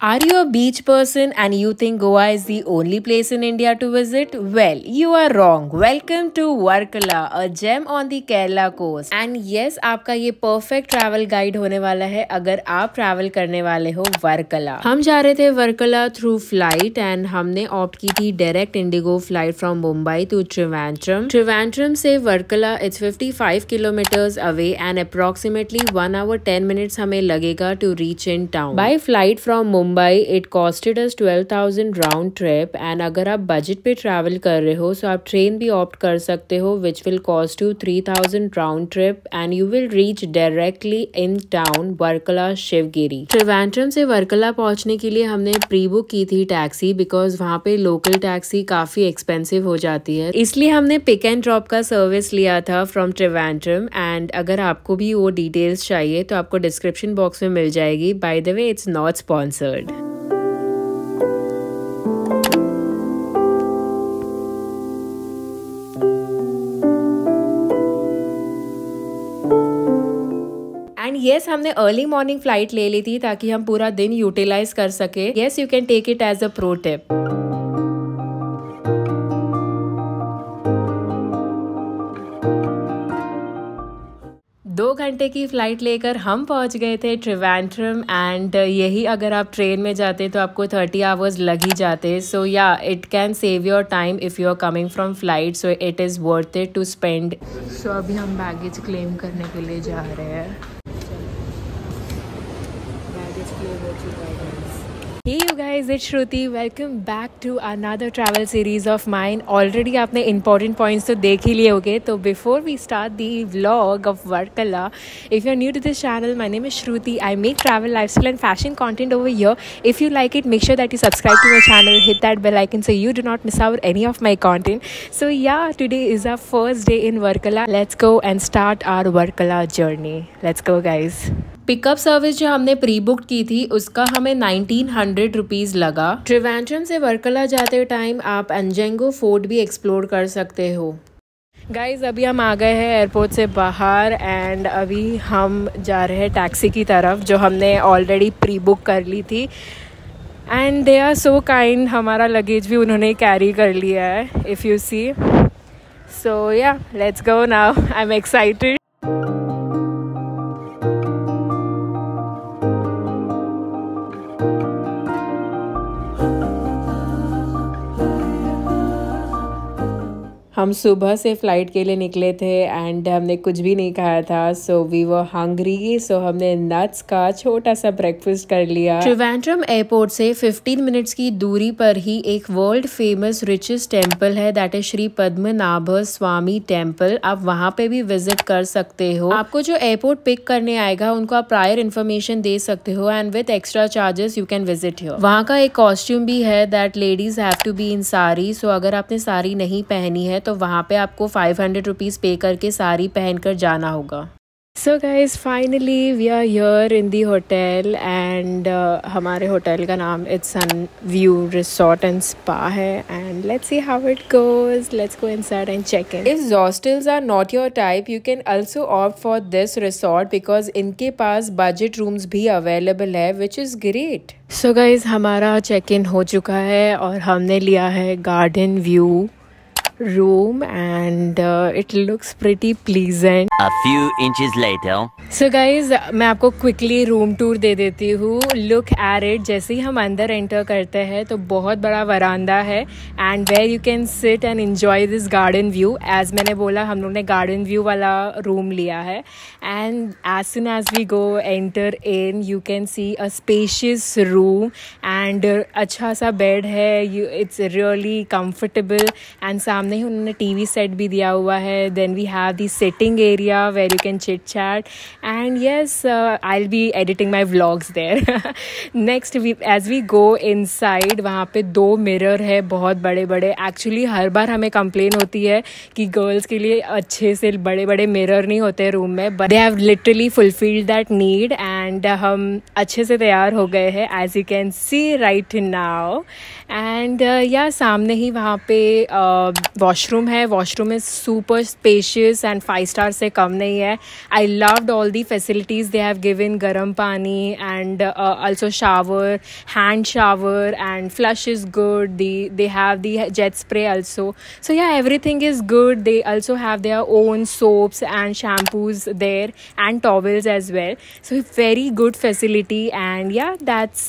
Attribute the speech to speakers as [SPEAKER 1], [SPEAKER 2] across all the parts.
[SPEAKER 1] Are you a beach person and you think Goa is the only place in India to visit? Well, you are wrong. Welcome to Varkala, a gem on the Kerala coast. And yes, आपका ये perfect travel guide होने वाला है अगर आप travel करने वाले हो वर्कला। हम जा रहे थे वर्कला through flight and हमने opt की थी direct Indigo flight from Mumbai to Trivandrum. Trivandrum से Varkala it's 55 kilometers away and approximately 1 hour 10 minutes हमें लगेगा to reach in town. By flight from Mumbai it costed us 12,000 round trip and अगर आप budget पे travel कर रहे हो तो आप ट्रेन भी ऑप्ट कर सकते हो which will cost you 3,000 round trip and you will reach directly in town Varkala Shivagiri. Trivandrum से वर्कला पहुंचने के लिए हमने प्री बुक की थी टैक्सी बिकॉज वहाँ पे लोकल टैक्सी काफ़ी एक्सपेंसिव हो जाती है, इसलिए हमने पिक एंड ड्रॉप का सर्विस लिया था फ्रॉम त्रिवेंद्रम। एंड अगर आपको भी वो डिटेल्स चाहिए तो आपको डिस्क्रिप्शन बॉक्स में मिल जाएगी। By the way it's not sponsored. And yes हमने अर्ली मॉर्निंग फ्लाइट ले ली थी ताकि हम पूरा दिन यूटिलाइज कर सके। Yes you can take it as a pro tip. 2 घंटे की फ़्लाइट लेकर हम पहुंच गए थे त्रिवेंद्रम एंड यही अगर आप ट्रेन में जाते तो आपको 30 आवर्स लग ही जाते। So yeah it can save your time if you are coming from flight, so it is worth it to spend. सो अभी हम बैगेज क्लेम करने के लिए जा रहे हैं। Hey you guys, it's Shruti. Welcome back to another travel series of mine. Already आपने important points तो देख ही लिए होंगे। तो before we start the vlog of Varkala, if you're new to this channel, my name is Shruti. I make travel, lifestyle and fashion content over here. If you like it, make sure that you subscribe to my channel, hit that bell icon so you do not miss out any of my content. So yeah, today is our first day in Varkala. Let's go and start our Varkala journey. Let's go guys. Pickup service जो हमने pre book की थी उसका हमें 1900 rupees लगा। त्रिवेंद्रम से वर्कला जाते time आप अंजेंगो फोर्ट भी एक्सप्लोर कर सकते हो। गाइज अभी हम आ गए हैं एयरपोर्ट से बाहर एंड अभी हम जा रहे हैं टैक्सी की तरफ जो हमने ऑलरेडी प्री बुक कर ली थी। And they are so kind, हमारा लगेज भी उन्होंने कैरी कर लिया है इफ़ यू सी। सो या let's go now, I am excited. हम सुबह से फ़्लाइट के लिए निकले थे एंड हमने कुछ भी नहीं खाया था, सो वी वर हंग्री। सो हमने नट्स का छोटा सा ब्रेकफास्ट कर लिया। त्रिवेंद्रम एयरपोर्ट से 15 मिनट्स की दूरी पर ही एक वर्ल्ड फेमस रिचेस्ट टेम्पल है, that is Shri Padmanabha Swamy temple. आप वहाँ पे भी विजिट कर सकते हो। आपको जो एयरपोर्ट पिक करने आएगा उनको आप प्रायर इन्फॉर्मेशन दे सकते हो and with extra charges you can visit here. वहाँ का एक कॉस्ट्यूम भी है that ladies have to be in sari. सो अगर आपने साड़ी नहीं पहनी है तो वहाँ पे आपको 500 रुपीज़ पे करके साड़ी पहनकर जाना होगा। So guys finally we are here in the hotel and हमारे होटल का नाम it's Sun view resort and Spa है and let's see how it goes. Let's go inside and check in. If hostels are not your type you can also opt for this resort because इनके पास budget rooms भी available है which is great. So guys हमारा check in हो चुका है और हमने लिया है garden view room and it looks pretty pleasant.
[SPEAKER 2] A few inches later.
[SPEAKER 1] So guys मैं आपको quickly रूम टूर दे देती हूँ। Look at it, जैसे ही हम अंदर एंटर करते हैं तो बहुत बड़ा वरांदा है and where you can sit and enjoy this garden view. As मैंने बोला हम लोग ने garden view वाला रूम लिया है and as soon as we go enter in you can see a spacious room and अच्छा सा बेड है। It's really comfortable and सामने ही उन्होंने टीवी सेट भी दिया हुआ है। Then we have the sitting area where you can chit chat and yes I will be editing my vlogs there. Next as we go inside वहाँ पे 2 mirror है बहुत बड़े बड़े। एक्चुअली हर बार हमें कंप्लेन होती है कि गर्ल्स के लिए अच्छे से बड़े बड़े मिरर नहीं होते रूम में, but they have literally fulfilled that need and हम अच्छे से तैयार हो गए हैं as you can see right now. And yeah सामने ही वहाँ पे वॉशरूम है, washroom is super spacious and 5 star से कम नहीं है. I loved all the facilities they have given. गर्म पानी and also shower, hand shower and flush is good. They have the jet spray also. So yeah, everything is good. They also have their own soaps and shampoos there and towels as well. So very good facility and yeah, that's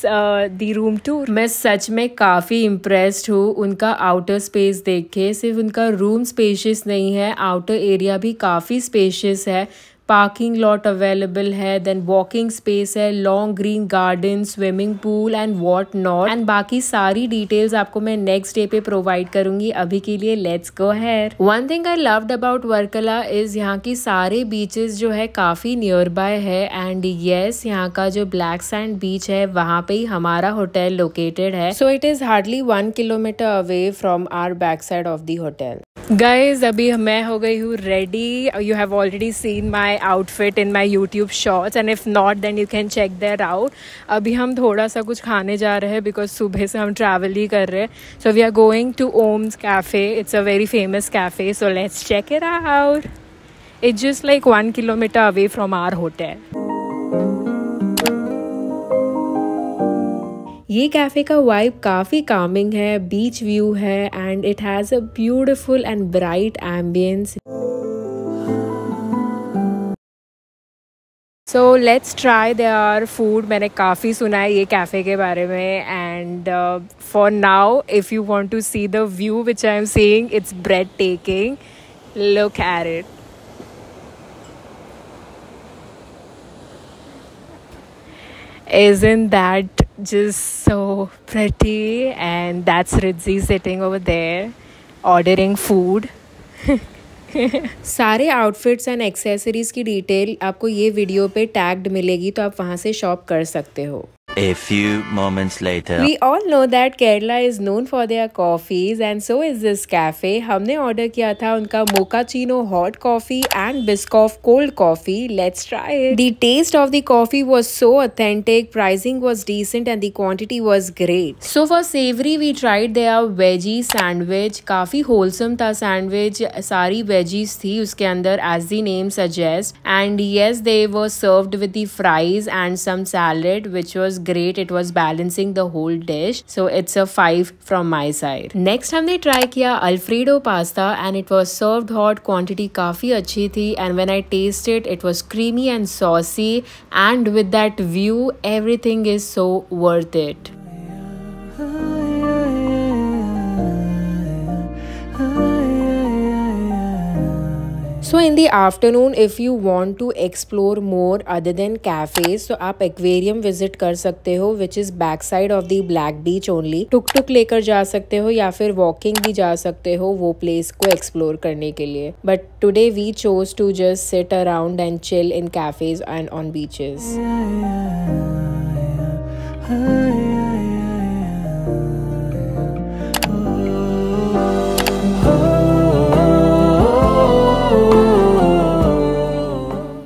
[SPEAKER 1] the room tour. मैं सच में काफ़ी impressed हूँ उनका outer space देख के. सिर्फ उनका room spacious नहीं है, outer area भी काफ़ी spacious है. पार्किंग लॉट अवेलेबल है, देन वॉकिंग स्पेस है, long green garden, swimming pool and what not. And बाकी सारी डिटेल्स आपको मैं नेक्स्ट डे पे प्रोवाइड करूंगी. अभी के लिए let's go ahead. One thing I loved about Varkala is यहाँ की सारे बीचेस जो है काफ़ी नियर बाय है. एंड येस, यहाँ का जो ब्लैक सैंड बीच है वहाँ पे ही हमारा होटल लोकेटेड है. So it is hardly 1 kilometre away from our back side of the hotel. Guys, अभी मैं हो गई हूँ ready. You have already seen my outfit in my YouTube shorts and if not then you can check there out. अभी हम थोड़ा सा कुछ खाने जा रहे हैं बिकॉज सुबह से हम ट्रैवल ही कर रहे हैं. So we are going to Om's cafe. It's a very famous cafe, so let's check it out. It's just like 1 kilometre away from our hotel. ये कैफ़े का वाइब काफ़ी कामिंग है, बीच व्यू है and it has a beautiful and bright ambience. So let's try their food. मैंने काफ़ी सुना है ये कैफ़े के बारे में and for now if you want to see the view which I am seeing, it's bread taking. Look at it. Isn't that just so pretty? And that's Ritzy sitting over there ordering food. सारे outfits and accessories की detail आपको ये video पे tagged मिलेगी, तो आप वहाँ से शॉप कर सकते हो.
[SPEAKER 2] A few moments later.
[SPEAKER 1] We all know that Kerala is known for their coffees and so is this cafe. हमने ऑर्डर किया था उनका mochaccino hot coffee and Biscoff cold coffee. Let's try it. The taste of the coffee was so authentic, pricing was decent and the quantity was great. So for savory we tried their veggie sandwich. काफी wholesome था sandwich, सारी veggies थी उसके अंदर as the name suggests. And yes, they were served with the fries and some salad which was great. It was balancing the whole dish, so it's a 5 from my side. Next हमने try किया Alfredo pasta and it was served hot. Quantity काफ़ी अच्छी थी and when I tasted it was creamy and saucy and with that view everything is so worth it. So in the afternoon if you want to explore more other than cafes, so आप aquarium visit कर सकते हो which is back side of the Black Beach only. टुक लेकर जा सकते हो या फिर वॉकिंग भी जा सकते हो वो प्लेस को एक्सप्लोर करने के लिए. But today we chose to just sit around and chill in cafes and on beaches.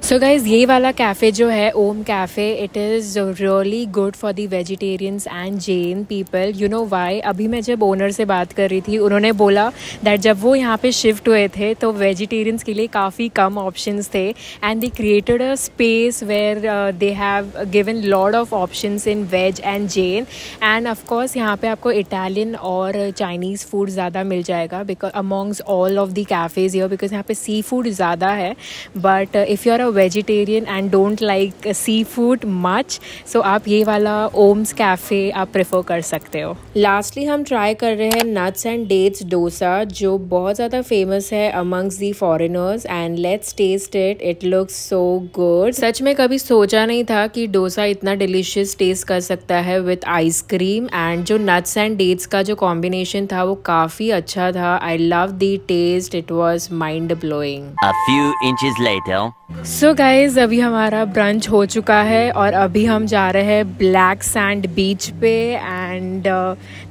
[SPEAKER 1] So guys, ये वाला कैफ़े जो है Om cafe, it is really good for the vegetarians and Jain people. You know why? अभी मैं जब owner से बात कर रही थी उन्होंने बोला दैट जब वो यहाँ पे शिफ्ट हुए थे तो वेजिटेरियंस के लिए काफ़ी कम ऑप्शंस थे and they created a space where they have given lot of options in veg and Jain. And of course यहाँ पे आपको इटालियन और चाइनीज़ फूड ज़्यादा मिल जाएगा because amongst all of the cafes here, because यहाँ पे सी फूड ज़्यादा है. But if you are a vegetarian and don't like sea food much, so आप ये वाला ओम्स कैफ़े आप प्रेफर कर सकते हो. लास्टली हम ट्राई कर रहे हैं नट्स एंड डेट्स डोसा जो बहुत ज़्यादा फेमस है amongst the foreigners and let's taste it. It looks so good. सच में कभी सोचा नहीं था कि डोसा इतना डिलीशियस टेस्ट कर सकता है विथ आइसक्रीम. एंड जो नट्स एंड डेट्स का जो कॉम्बिनेशन था वो काफ़ी अच्छा था. I love the taste. It was mind blowing.
[SPEAKER 2] A few inches later.
[SPEAKER 1] So guys, अभी हमारा ब्रंच हो चुका है और अभी हम जा रहे हैं ब्लैक सैंड बीच पे and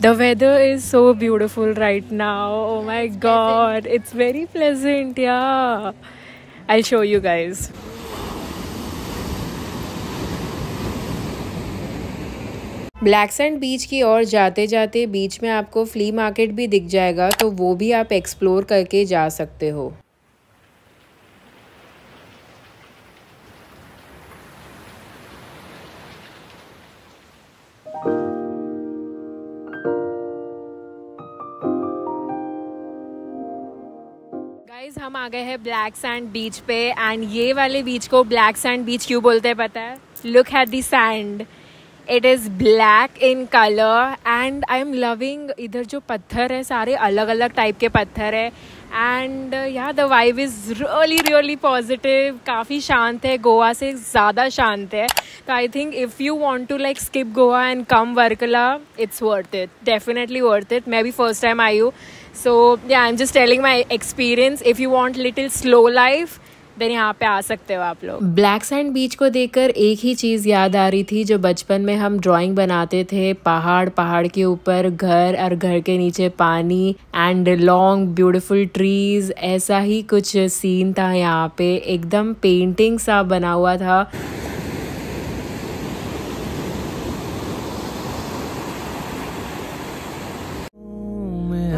[SPEAKER 1] the weather is so beautiful right now. Oh my god, it's very pleasant. Yeah, I show you guys. Black sand beach की ओर जाते जाते बीच में आपको फ्ली मार्केट भी दिख जाएगा, तो वो भी आप एक्सप्लोर करके जा सकते हो। गाइस हम आ गए हैं ब्लैक सैंड बीच पे, एंड ये वाले बीच को ब्लैक सैंड बीच क्यों बोलते हैं पता है? Look at the sand, it is black in colour and I am loving. इधर जो पत्थर है सारे अलग अलग टाइप के पत्थर है, and yeah the vibe is really really positive. काफ़ी शांत है, गोवा से ज़्यादा शांत है। तो I think if you want to like skip Goa and come Varkala, it's worth it, definitely worth it. मैं भी फर्स्ट टाइम आई हूँ, so yeah I am just telling my experience. If you want little slow life then यहाँ पे आ सकते हो आप लोग। ब्लैक सैंड बीच को देखकर एक ही चीज़ याद आ रही थी जो बचपन में हम ड्राइंग बनाते थे, पहाड़, पहाड़ के ऊपर घर और घर के नीचे पानी एंड लॉन्ग ब्यूटीफुल ट्रीज। ऐसा ही कुछ सीन था यहाँ पे, एकदम पेंटिंग सा बना हुआ था।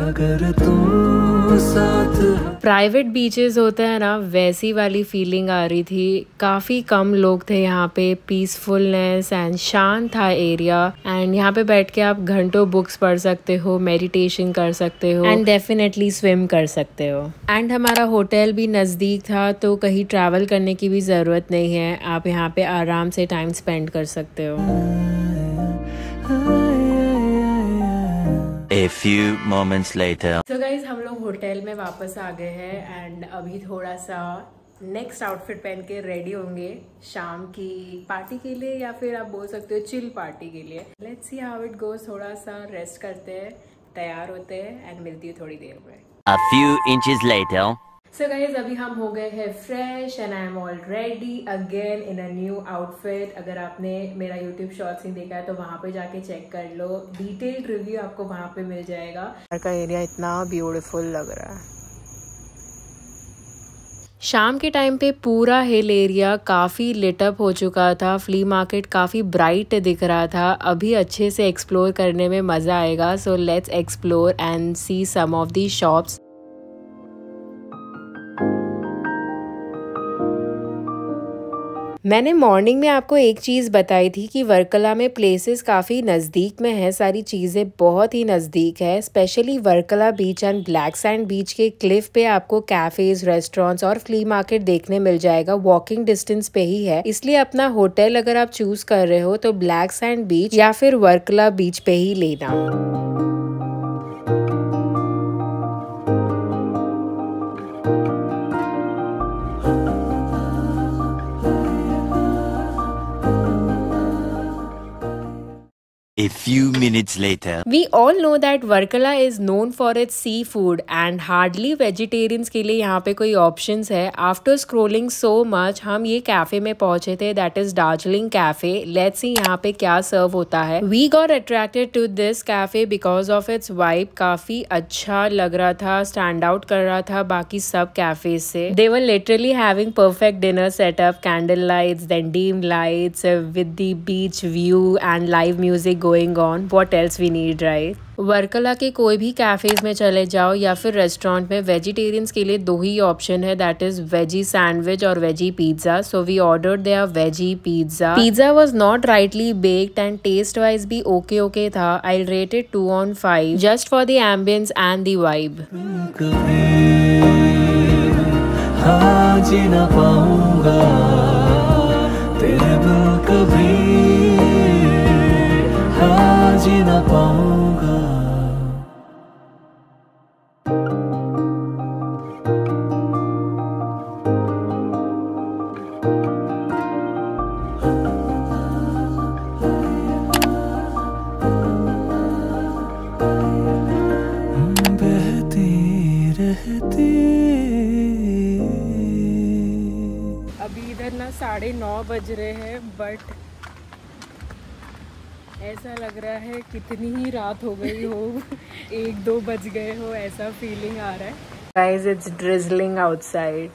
[SPEAKER 1] अगर तू साथ प्राइवेट बीचेस होते हैं ना, वैसी वाली फीलिंग आ रही थी। काफ़ी कम लोग थे यहाँ पे, पीसफुलनेस एंड शांत था एरिया, एंड यहाँ पे बैठ के आप घंटों बुक्स पढ़ सकते हो, मेडिटेशन कर सकते हो एंड डेफिनेटली स्विम कर सकते हो। एंड हमारा होटल भी नज़दीक था, तो कहीं ट्रैवल करने की भी ज़रूरत नहीं है, आप यहाँ पे आराम से टाइम स्पेंड कर सकते हो।
[SPEAKER 2] A few moments later.
[SPEAKER 1] So guys, हम लोग होटल में वापस आ गए हैं एंड अभी थोड़ा सा नेक्स्ट आउटफिट पहन के रेडी होंगे शाम की पार्टी के लिए, या फिर आप बोल सकते हो चिल पार्टी के लिए। Let's see how it goes. थोड़ा सा रेस्ट करते हैं, तैयार होते हैं एंड मिलती हूँ थोड़ी देर में।
[SPEAKER 2] A few inches later.
[SPEAKER 1] So guys अभी हम हो गए हैं fresh and I am all ready again in a new outfit. अगर आपने मेरा यूट्यूब शॉर्ट्स नहीं देखा है तो वहाँ पे जाके चेक कर लो, डिटेल्ड रिव्यू आपको वहाँ पे मिल जाएगा। घर का एरिया इतना ब्यूटीफुल लग रहा है। शाम के टाइम पे पूरा हिल एरिया काफ़ी लिटअप हो चुका था, फ्ली मार्केट काफ़ी ब्राइट दिख रहा था। अभी अच्छे से एक्सप्लोर करने में मज़ा आएगा, so let's explore and see some of the shops. मैंने मॉर्निंग में आपको एक चीज़ बताई थी कि वर्कला में प्लेसेस काफ़ी नज़दीक में है, सारी चीज़ें बहुत ही नज़दीक है। Specially Varkala beach and black sand बीच के क्लिफ पे आपको कैफ़ेज, रेस्टोरेंट्स और फ्ली मार्केट देखने मिल जाएगा, वॉकिंग डिस्टेंस पे ही है। इसलिए अपना होटल अगर आप चूज़ कर रहे हो तो ब्लैक सैंड बीच या फिर वर्कला बीच पे ही लेना।
[SPEAKER 2] A few minutes later.
[SPEAKER 1] We all know that Varkala is known for its seafood and hardly vegetarians के लिए यहाँ पे कोई options है। After scrolling so much, हम ये कैफे में पहुँचे थे, that is Darjeeling Cafe. Let's see यहाँ पे क्या सर्व होता है। We got attracted to this cafe because of its vibe. काफी अच्छा लग रहा था, stand out कर रहा था बाकी सब कैफे से। They were literally having perfect dinner setup, candle lights, then dim lights with the beach view and live music going on. What else we need, right? Varkala के कोई भी कैफेज में चले जाओ या फिर रेस्टोरेंट में, वेजिटेरियंस के लिए दो ही ऑप्शन है, दैट इज वेजी सैंडविच और veggie pizza. So we ordered their veggie pizza. Pizza was not rightly baked and taste wise भी ओके था। I rated 2 on 5 just for the ambience and the vibe. जीना पाऊंगा। बहती रहती। अभी इधर ना 9:30 बज रहे हैं, बट ऐसा लग रहा है कितनी ही रात हो गई हो, 1-2 बज गए हो, ऐसा फीलिंग आ रहा है। Guys, it's drizzling outside.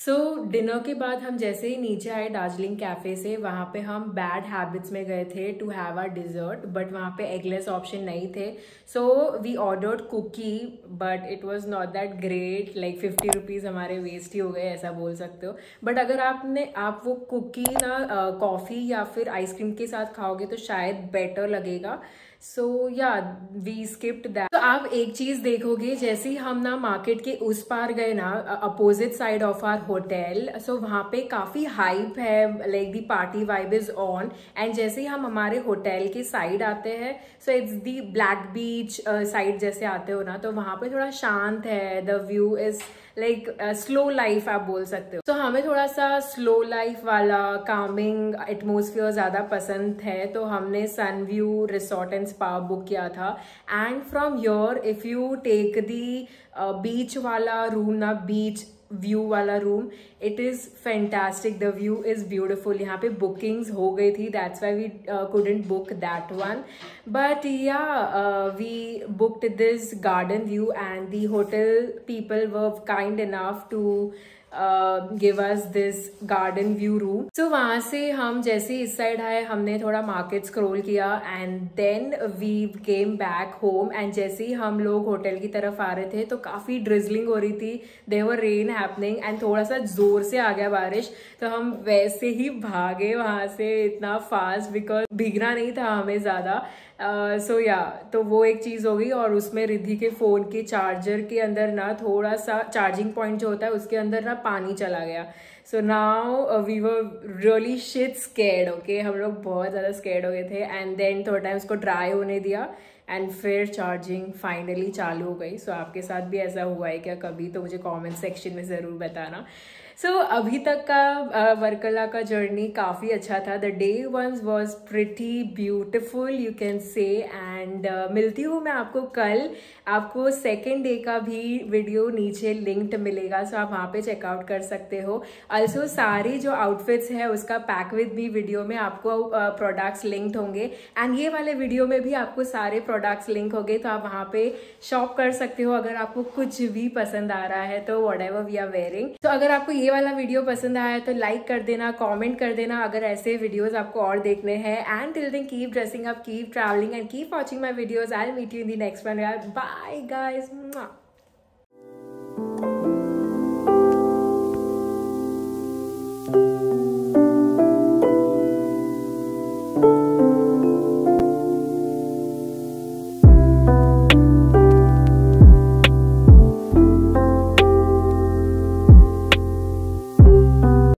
[SPEAKER 1] So dinner के बाद हम जैसे ही नीचे आए दार्जिलिंग कैफे से, वहां पे हम बैड हैबिट्स में गए थे to have our dessert, but वहां पे एगलेस ऑप्शन नहीं थे, so we ordered cookie, but it was not that great, like 50 rupees हमारे वेस्ट ही हो गए, ऐसा बोल सकते हो। बट अगर आप वो कुकी ना कॉफी या फिर आइसक्रीम के साथ खाओगे तो शायद बेटर लगेगा। सो या वी स्किप्ड दैट। तो आप एक चीज देखोगे, जैसे ही हम ना मार्केट के उस पार गए ना, opposite side of our hotel, so वहां पे काफी हाइप है, like the party vibe is on. And जैसे ही हम हमारे होटल के साइड आते हैं, so it's the black beach side जैसे आते हो ना, तो वहां पे थोड़ा शांत है, the view is like slow life आप बोल सकते हो। तो हमें थोड़ा सा स्लो लाइफ वाला कामिंग एटमोसफियर ज्यादा पसंद है, तो हमने sun view resort and spa book किया था। And from your if you take the beach वाला रूम ना, बीच व्यू वाला room, it is fantastic, the view is beautiful. यहाँ पे बुकिंग्स हो गई थी, that's why we couldn't book that one, but yeah we booked this garden view and the hotel people were kind enough to give us this garden view room. So वहां से हम जैसे इस साइड आए, हमने थोड़ा मार्केट स्क्रॉल किया and then we came back home. And जैसे ही हम लोग होटल की तरफ आ रहे थे तो काफी ड्रिजलिंग हो रही थी, there were rain happening and थोड़ा सा जोर से आ गया बारिश, तो हम वैसे ही भागे वहां से इतना फास्ट, बिकॉज भीगना नहीं था हमें ज्यादा। सो या तो वो एक चीज हो गई। और उसमें रिद्धि के फोन के चार्जर के अंदर ना थोड़ा सा चार्जिंग पॉइंट जो होता है उसके अंदर ना पानी चला गया। So now we were really shit scared, okay, हम लोग बहुत ज्यादा स्कैर्ड हो गए थे। एंड देन थोड़ा टाइम उसको ड्राई होने दिया एंड फिर चार्जिंग फाइनली चालू हो गई। सो आपके साथ भी ऐसा हुआ है क्या कभी, तो मुझे कमेंट सेक्शन में जरूर बताना। सो अभी तक का वर्कला का जर्नी काफी अच्छा था। The day one was pretty beautiful you can say. And मिलती हूँ मैं आपको कल, आपको सेकेंड डे का भी वीडियो नीचे लिंक्ड मिलेगा, सो आप वहाँ पे चेकआउट कर सकते हो। ऑल्सो सारी जो आउटफिट्स है उसका पैक विद मी वीडियो में आपको प्रोडक्ट्स लिंक्ड होंगे, एंड ये वाले वीडियो में भी आपको सारे प्रोडक्ट्स लिंक होंगे, तो आप वहाँ पे शॉप कर सकते हो अगर आपको कुछ भी पसंद आ रहा है तो, व्हाटएवर वी आर वेयरिंग। तो अगर आपको ये वाला वीडियो पसंद आया तो लाइक कर देना, कमेंट कर देना अगर ऐसे वीडियोस आपको और देखने हैं। And till then keep dressing up, keep travelling and keep watching my videos. I will meet you in the next one. Bye guys.